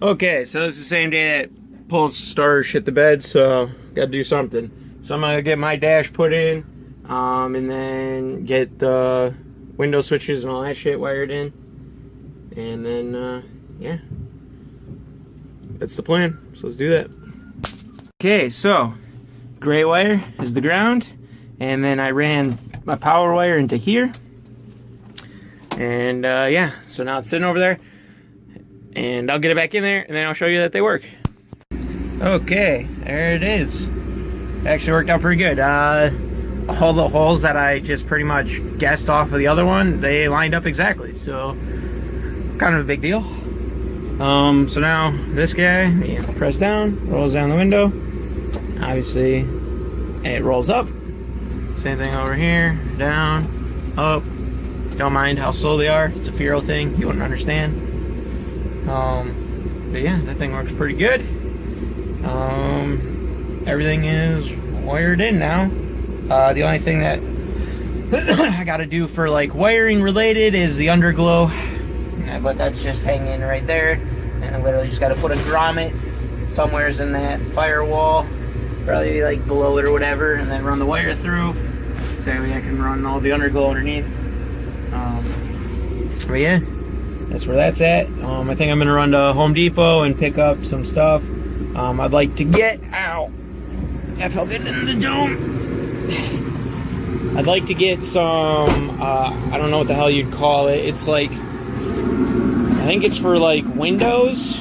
Okay, so this is the same day that pulls starter shit to bed, so gotta do something. So I'm gonna get my dash put in, and then get the window switches and all that shit wired in. And then, yeah. That's the plan, so let's do that. Okay, so gray wire is the ground, and then I ran my power wire into here. And yeah, so now it's sitting over there. And I'll get it back in there, and then I'll show you that they work. Okay, there it is. It actually worked out pretty good. All the holes that I just pretty much guessed off of the other one, they lined up exactly. So, kind of a big deal. So now this guy, you press down, rolls down the window. Obviously, it rolls up. Same thing over here, down, up. Don't mind how slow they are. It's a fiero thing. You wouldn't understand. But yeah, that thing works pretty good. Everything is wired in now. The only thing that I gotta do for like wiring related is the underglow, but that's just hanging right there, and I literally just gotta put a grommet somewheres in that firewall, probably like below it or whatever, and then run the wire through so I can run all the underglow underneath. But yeah, that's where that's at. I think I'm gonna run to Home Depot and pick up some stuff. I'd like to get out. That felt good in the dome. I'd like to get some, I don't know what the hell you'd call it. It's like, I think it's for like windows,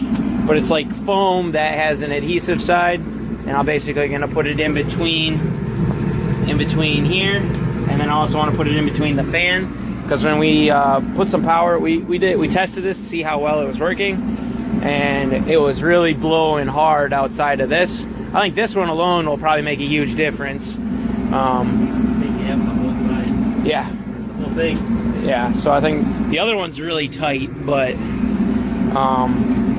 but it's like foam that has an adhesive side. And I'm basically gonna put it in between here. And then I also wanna put it in between the fan. Because when we put some power, we tested this to see how well it was working, and it was really blowing hard outside of this. I think this one alone will probably make a huge difference. Yeah, the whole thing. Yeah, so I think the other one's really tight, but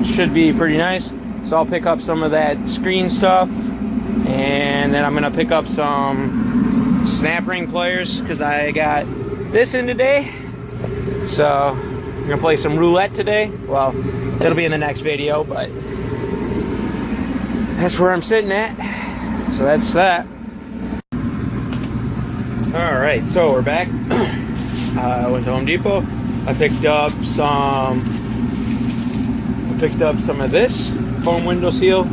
should be pretty nice. So I'll pick up some of that screen stuff, and then I'm gonna pick up some snap ring pliers because I got this in today. So I'm gonna play some roulette today. Well, it'll be in the next video, but that's where I'm sitting at. So that's that. All right, so we're back. I went to Home Depot. I picked up some of this foam window seal.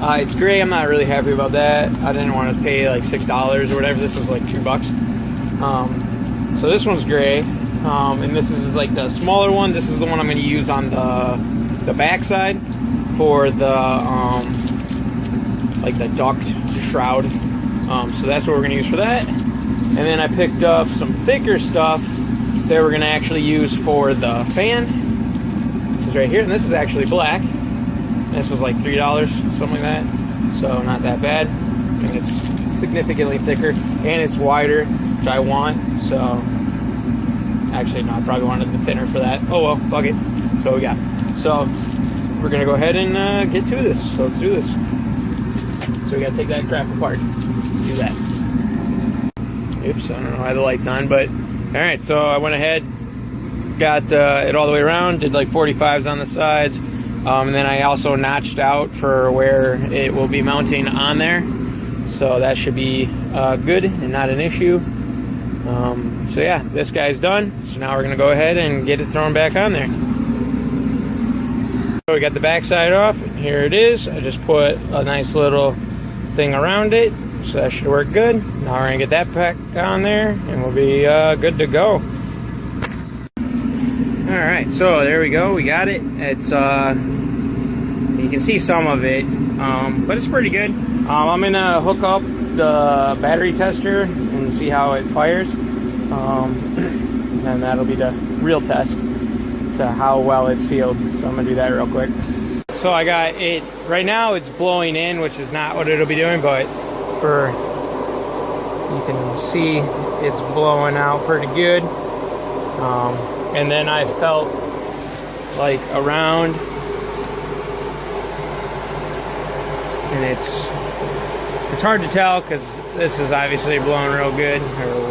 It's gray. I'm not really happy about that. I didn't want to pay like $6 or whatever. This was like $2. So this one's gray, and this is like the smaller one. This is the one I'm going to use on the back side for the like the duct shroud. So that's what we're going to use for that. And then I picked up some thicker stuff that we're going to actually use for the fan. This is right here, and this is actually black. This was like $3, something like that. So not that bad. And it's significantly thicker, and it's wider, which I want. So actually, no, I probably wanted the thinner for that. Oh well, fuck it. So we got. So we're gonna go ahead and get to this. So let's do this. So we gotta take that crap apart. Let's do that. Oops, I don't know why the light's on, but all right. So I went ahead, got it all the way around, did like 45s on the sides, and then I also notched out for where it will be mounting on there. So that should be good and not an issue. So yeah, this guy's done. So now we're gonna go ahead and get it thrown back on there. So we got the back side off, and here it is. I just put a nice little thing around it, so that should work good. Now we're gonna get that back on there, and we'll be good to go. All right, so there we go. We got it. It's you can see some of it, but it's pretty good. I'm gonna hook up the battery tester and see how it fires, and that'll be the real test to how well it's sealed. So I'm gonna do that real quick. So I got it right now. It's blowing in, which is not what it'll be doing, but for you can see it's blowing out pretty good. And then I felt like around, and it's hard to tell because this is obviously blowing real good, or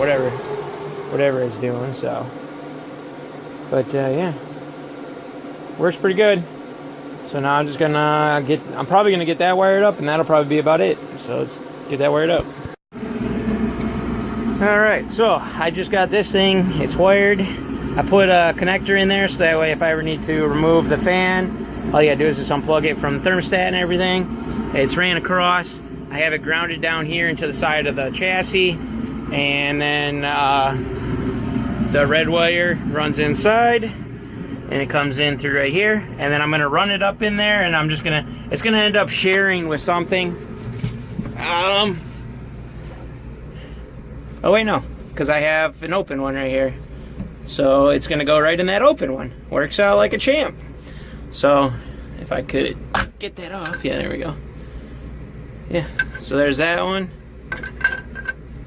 whatever it's doing. So, but yeah, works pretty good. So now I'm just gonna I'm probably gonna get that wired up, and that'll probably be about it. So let's get that wired up. Alright, so I just got this thing, it's wired. I put a connector in there so that way if I ever need to remove the fan, all you gotta do is just unplug it from the thermostat and everything. It's ran across. I have it grounded down here into the side of the chassis, and then the red wire runs inside and it comes in through right here, and then I'm gonna run it up in there, and it's gonna end up sharing with something. Oh wait, no, because I have an open one right here. So it's gonna go right in that open one. Works out like a champ. So if I could get that off, yeah, there we go. Yeah, so there's that one.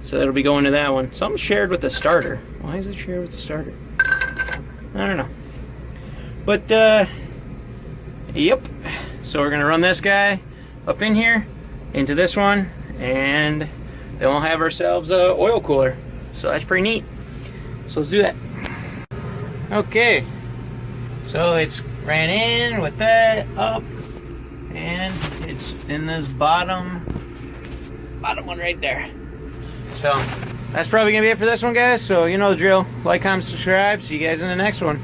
So that'll be going to that one. Something shared with the starter. Why is it shared with the starter? I don't know. But, yep. So we're gonna run this guy up in here, into this one, and then we'll have ourselves a oil cooler. So that's pretty neat. So let's do that. Okay. So it's ran in with that up, and it's in this bottom one right there. So that's probably gonna be it for this one, guys. So you know the drill. Like, comment, subscribe. See you guys in the next one.